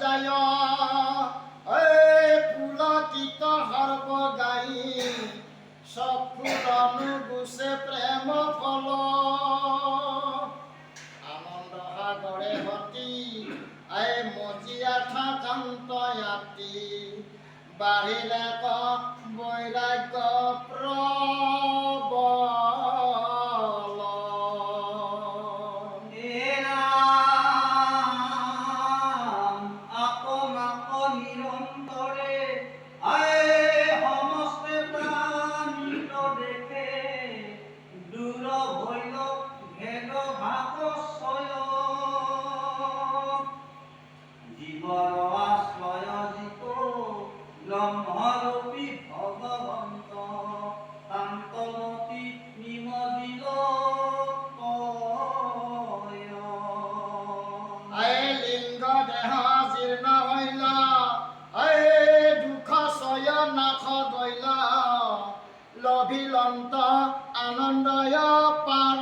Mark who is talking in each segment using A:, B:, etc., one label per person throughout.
A: যায় এই পুলকিত সর্ব গাই সব ফুলনু গুছে প্রেম ফল আনন্দ সাগরে হতি এই মজিয়া থাকান্ত ইয়াতি বাঢ়িলে ক বৈৰাগ্য প্ৰবল
B: আপন আপন নিৰন্তৰে সমস্তে প্ৰাণিত দেখে দূৰ হৈল ভেদ ভাগশয় জীৱৰ আশ্ৰয় জিত ব্ৰহ্মৰূপী ভগৱন্ত কান্তমতি নিমজিল
A: লিংগ দেহ জীৰ্ণ হইল দুখ ছয় নাথ গইল লভিলন্ত আনন্দয় পাৰ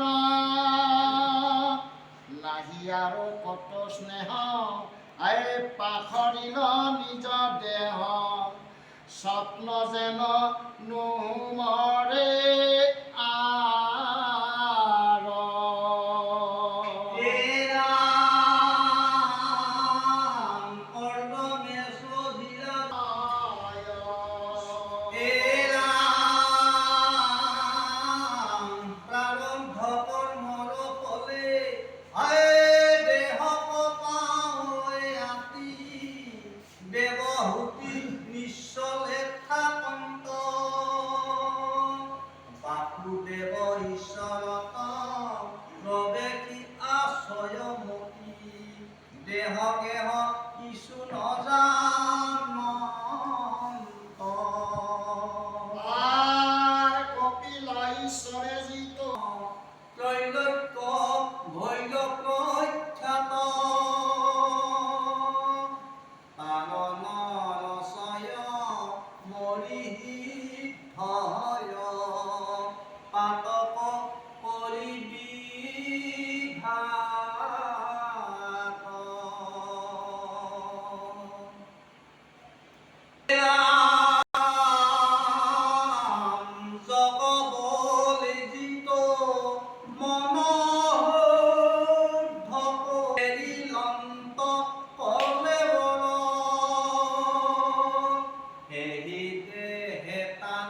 A: নাহি আৰু কত স্নেহ পাখৰিল নিজ দেহ স্বপ্ন যেন নোমৰে
B: দেৱহূতি নিশ্চলেখা কন্ত বাসুদেৱ ঈশ্বৰত প্ৰৱেশী আশ্ৰয়মতী দেহ গেহ কিছু নজানন্ত
A: কপিল ঈশ্বৰে জিত
B: ত্ৰৈলোক্য ভৈল প্ৰখ্যাত পাতক পৰিবিঘাত জগবলিজিত মনোদ্ধক এৰিলন্ত কলে বল হেহিতে হেতান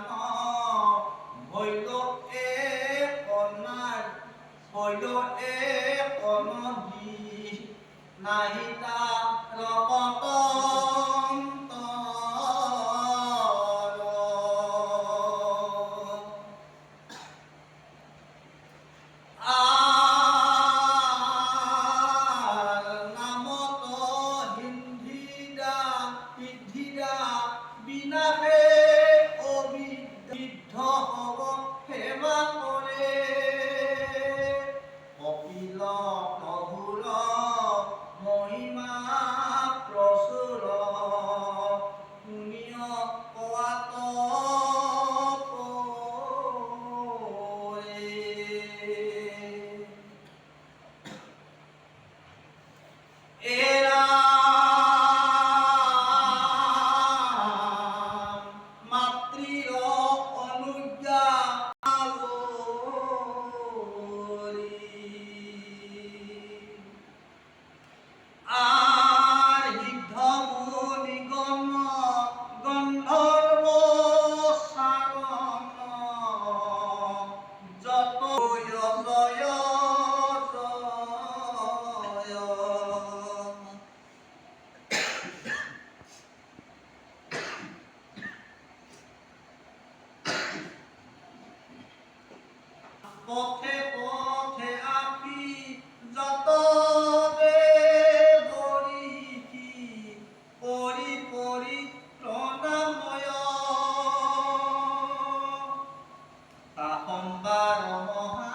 B: হইল এক নদী নাহিতা ৰপতন্ত নামত সিদ্ধিদা বিনাশে অবিদ্ধ হব সেৱা কৰে কপিল প্ৰভুৰ মহিমা প্ৰচুৰ শুনিয় কোৱাত মাতৃৰ অনুজ্ঞা পথে পথে আপি যত পৰি পৰি প্ৰণাময় সম্বাৰ মহা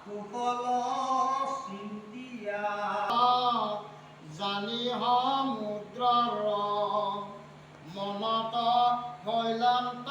B: কুশল চিন্তিয়া
A: জানি সমুদ্ৰৰ মনত হৈলান্ত